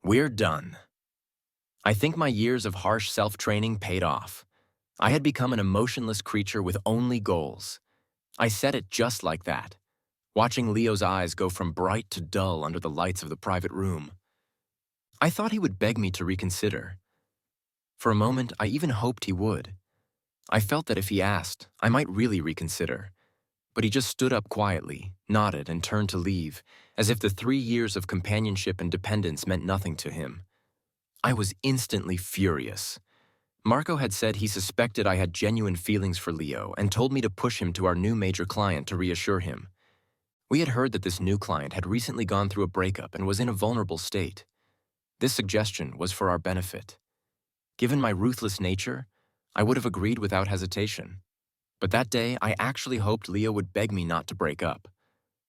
We're done. I think my years of harsh self-training paid off. I had become an emotionless creature with only goals. I said it just like that, watching Leo's eyes go from bright to dull under the lights of the private room. I thought he would beg me to reconsider. For a moment, I even hoped he would. I felt that if he asked, I might really reconsider. But he just stood up quietly, nodded, and turned to leave, as if the 3 years of companionship and dependence meant nothing to him. I was instantly furious. Marco had said he suspected I had genuine feelings for Leo and told me to push him to our new major client to reassure him. We had heard that this new client had recently gone through a breakup and was in a vulnerable state. This suggestion was for our benefit. Given my ruthless nature, I would have agreed without hesitation. But that day, I actually hoped Leo would beg me not to break up.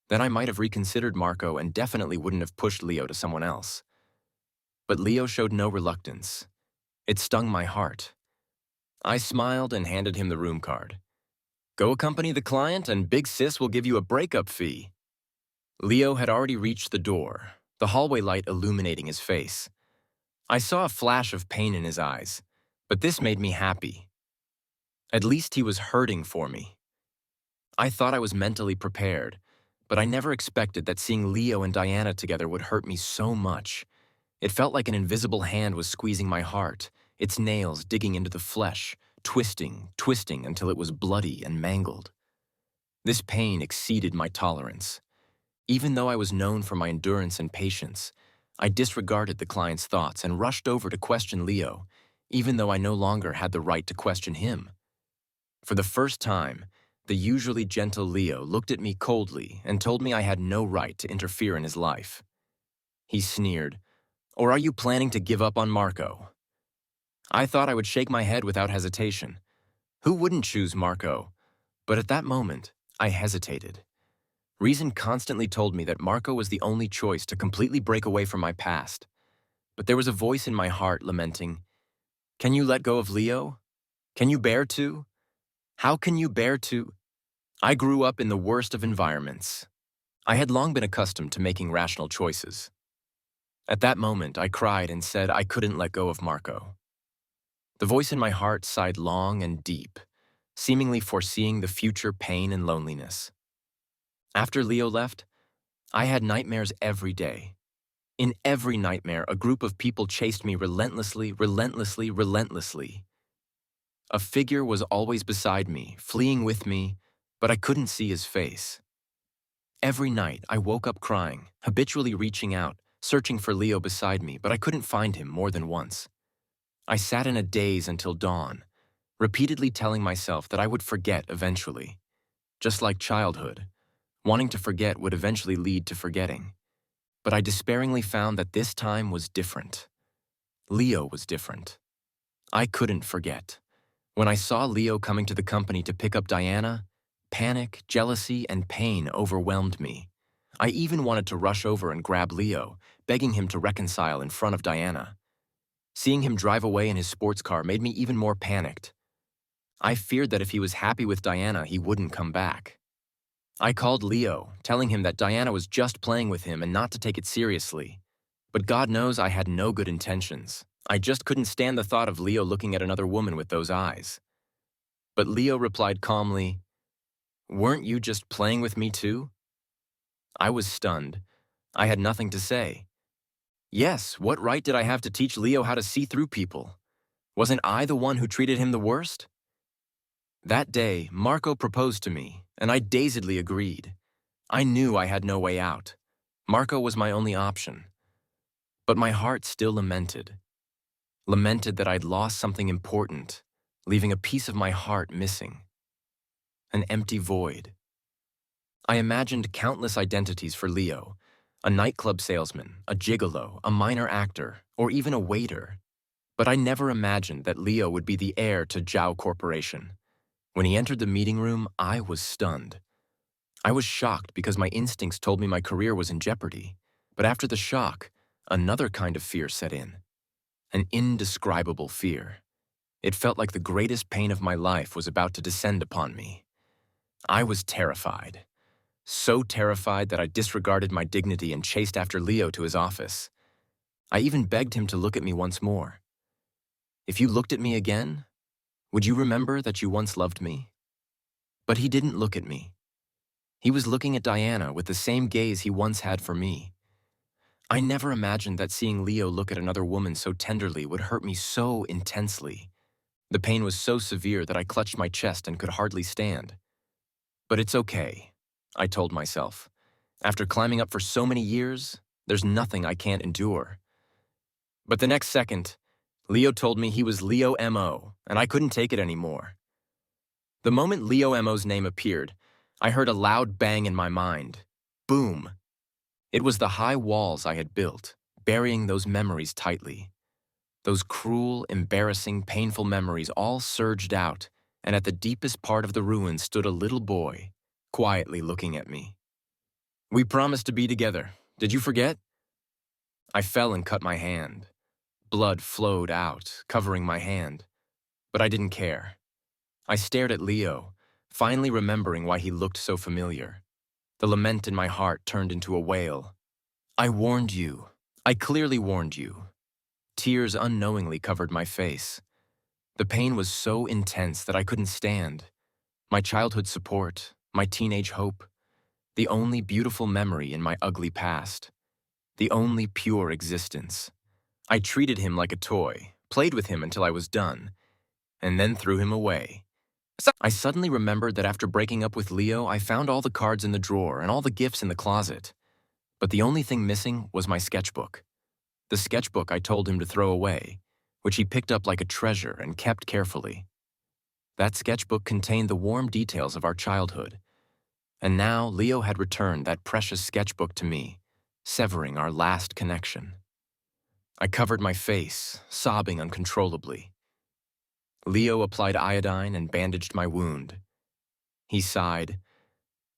Then I might have reconsidered Marco and definitely wouldn't have pushed Leo to someone else. But Leo showed no reluctance. It stung my heart. I smiled and handed him the room card. Go accompany the client and Big Sis will give you a breakup fee. Leo had already reached the door, the hallway light illuminating his face. I saw a flash of pain in his eyes, but this made me happy. At least he was hurting for me. I thought I was mentally prepared, but I never expected that seeing Leo and Diana together would hurt me so much. It felt like an invisible hand was squeezing my heart, its nails digging into the flesh, twisting until it was bloody and mangled. This pain exceeded my tolerance. Even though I was known for my endurance and patience, I disregarded the client's thoughts and rushed over to question Leo, even though I no longer had the right to question him. For the first time, the usually gentle Leo looked at me coldly and told me I had no right to interfere in his life. He sneered, "Or are you planning to give up on Marco?" I thought I would shake my head without hesitation. Who wouldn't choose Marco? But at that moment, I hesitated. Reason constantly told me that Marco was the only choice to completely break away from my past. But there was a voice in my heart lamenting, "Can you let go of Leo? Can you bear to? How can you bear to?" I grew up in the worst of environments. I had long been accustomed to making rational choices. At that moment, I cried and said I couldn't let go of Marco. The voice in my heart sighed long and deep, seemingly foreseeing the future pain and loneliness. After Leo left, I had nightmares every day. In every nightmare, a group of people chased me relentlessly. A figure was always beside me, fleeing with me, but I couldn't see his face. Every night, I woke up crying, habitually reaching out, searching for Leo beside me, but I couldn't find him more than once. I sat in a daze until dawn, repeatedly telling myself that I would forget eventually. Just like childhood, wanting to forget would eventually lead to forgetting. But I despairingly found that this time was different. Leo was different. I couldn't forget. When I saw Leo coming to the company to pick up Diana, panic, jealousy, and pain overwhelmed me. I even wanted to rush over and grab Leo, begging him to reconcile in front of Diana. Seeing him drive away in his sports car made me even more panicked. I feared that if he was happy with Diana, he wouldn't come back. I called Leo, telling him that Diana was just playing with him and not to take it seriously. But God knows I had no good intentions. I just couldn't stand the thought of Leo looking at another woman with those eyes. But Leo replied calmly, "Weren't you just playing with me too?" I was stunned. I had nothing to say. Yes, what right did I have to teach Leo how to see through people? Wasn't I the one who treated him the worst? That day, Marco proposed to me, and I dazedly agreed. I knew I had no way out. Marco was my only option. But my heart still lamented that I'd lost something important, leaving a piece of my heart missing. An empty void. I imagined countless identities for Leo, a nightclub salesman, a gigolo, a minor actor, or even a waiter. But I never imagined that Leo would be the heir to Zhao Corporation. When he entered the meeting room, I was stunned. I was shocked because my instincts told me my career was in jeopardy. But after the shock, another kind of fear set in. An indescribable fear. It felt like the greatest pain of my life was about to descend upon me. I was terrified. So terrified that I disregarded my dignity and chased after Leo to his office. I even begged him to look at me once more. "If you looked at me again, would you remember that you once loved me?" But he didn't look at me. He was looking at Diana with the same gaze he once had for me. I never imagined that seeing Leo look at another woman so tenderly would hurt me so intensely. The pain was so severe that I clutched my chest and could hardly stand. But it's okay, I told myself. After climbing up for so many years, there's nothing I can't endure. But the next second, Leo told me he was Leo M.O., and I couldn't take it anymore. The moment Leo M.O.'s name appeared, I heard a loud bang in my mind. Boom! It was the high walls I had built, burying those memories tightly. Those cruel, embarrassing, painful memories all surged out, and at the deepest part of the ruins stood a little boy, quietly looking at me. "We promised to be together. Did you forget?" I fell and cut my hand. Blood flowed out, covering my hand. But I didn't care. I stared at Leo, finally remembering why he looked so familiar. The lament in my heart turned into a wail. "I warned you. I clearly warned you." Tears unknowingly covered my face. The pain was so intense that I couldn't stand. My childhood support, my teenage hope, the only beautiful memory in my ugly past, the only pure existence. I treated him like a toy, played with him until I was done, and then threw him away. I suddenly remembered that after breaking up with Leo, I found all the cards in the drawer and all the gifts in the closet. But the only thing missing was my sketchbook. The sketchbook I told him to throw away, which he picked up like a treasure and kept carefully. That sketchbook contained the warm details of our childhood. And now Leo had returned that precious sketchbook to me, severing our last connection. I covered my face, sobbing uncontrollably. Leo applied iodine and bandaged my wound. He sighed,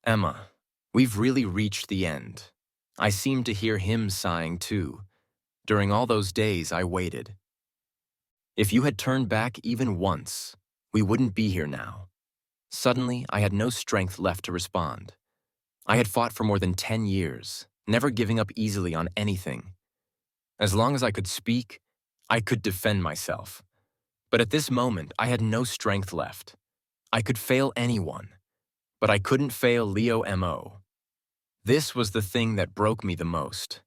"Emma, we've really reached the end." I seemed to hear him sighing too. During all those days, I waited. If you had turned back even once, we wouldn't be here now. Suddenly, I had no strength left to respond. I had fought for more than 10 years, never giving up easily on anything. As long as I could speak, I could defend myself. But at this moment, I had no strength left. I could fail anyone, but I couldn't fail Leo M.O. This was the thing that broke me the most.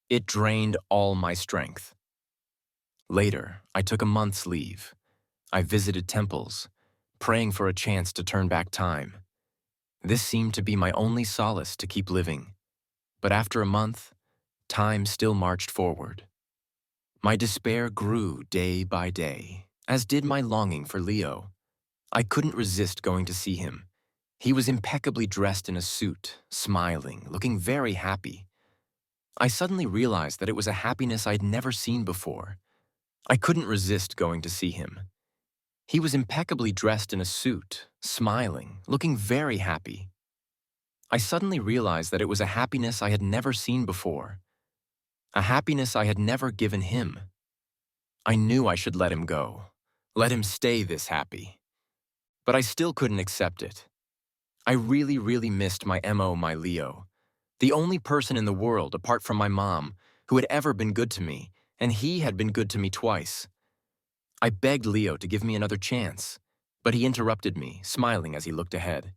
It drained all my strength. Later, I took a month's leave. I visited temples, praying for a chance to turn back time. This seemed to be my only solace to keep living. But after a month, time still marched forward. My despair grew day by day, as did my longing for Leo. I couldn't resist going to see him. He was impeccably dressed in a suit, smiling, looking very happy. I suddenly realized that it was a happiness I'd never seen before. I couldn't resist going to see him. He was impeccably dressed in a suit, smiling, looking very happy. I suddenly realized that it was a happiness I had never seen before. A happiness I had never given him. I knew I should let him go. Let him stay this happy. But I still couldn't accept it. I really missed my M.O., my Leo. The only person in the world, apart from my mom, who had ever been good to me, and he had been good to me twice. I begged Leo to give me another chance, but he interrupted me, smiling as he looked ahead.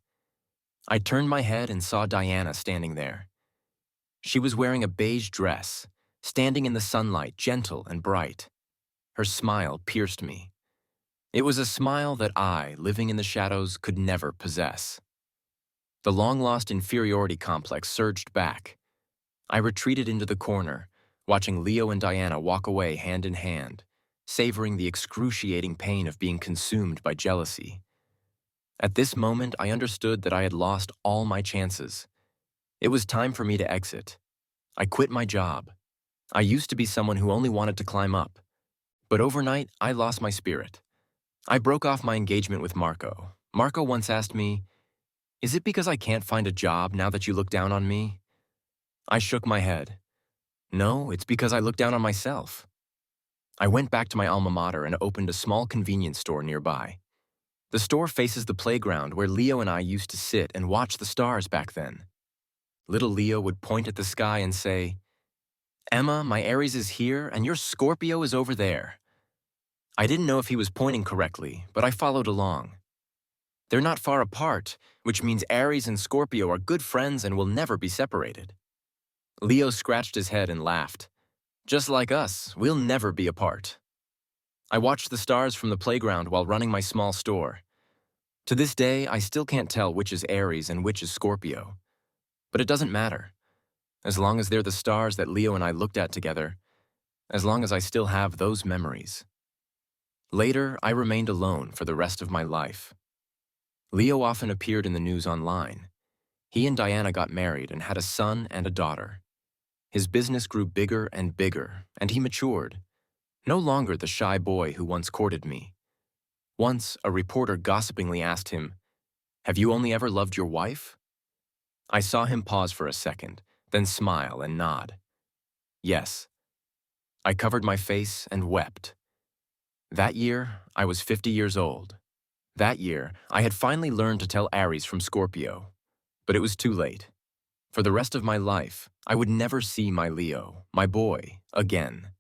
I turned my head and saw Diana standing there. She was wearing a beige dress, standing in the sunlight, gentle and bright. Her smile pierced me. It was a smile that I, living in the shadows, could never possess. The long-lost inferiority complex surged back. I retreated into the corner, watching Leo and Diana walk away hand in hand, savoring the excruciating pain of being consumed by jealousy. At this moment, I understood that I had lost all my chances. It was time for me to exit. I quit my job. I used to be someone who only wanted to climb up. But overnight, I lost my spirit. I broke off my engagement with Marco. Marco once asked me, "Is it because I can't find a job now that you look down on me?" I shook my head. No, it's because I look down on myself. I went back to my alma mater and opened a small convenience store nearby. The store faces the playground where Leo and I used to sit and watch the stars back then. Little Leo would point at the sky and say, "Emma, my Aries is here and your Scorpio is over there." I didn't know if he was pointing correctly, but I followed along. They're not far apart, which means Aries and Scorpio are good friends and will never be separated. Leo scratched his head and laughed. Just like us, we'll never be apart. I watched the stars from the playground while running my small store. To this day, I still can't tell which is Aries and which is Scorpio. But it doesn't matter. As long as they're the stars that Leo and I looked at together, as long as I still have those memories. Later, I remained alone for the rest of my life. Leo often appeared in the news online. He and Diana got married and had a son and a daughter. His business grew bigger and bigger, and he matured. No longer the shy boy who once courted me. Once, a reporter gossipingly asked him, "Have you only ever loved your wife?" I saw him pause for a second, then smile and nod. Yes. I covered my face and wept. That year, I was 50 years old. That year, I had finally learned to tell Aries from Scorpio. But it was too late. For the rest of my life, I would never see my Leo, my boy, again.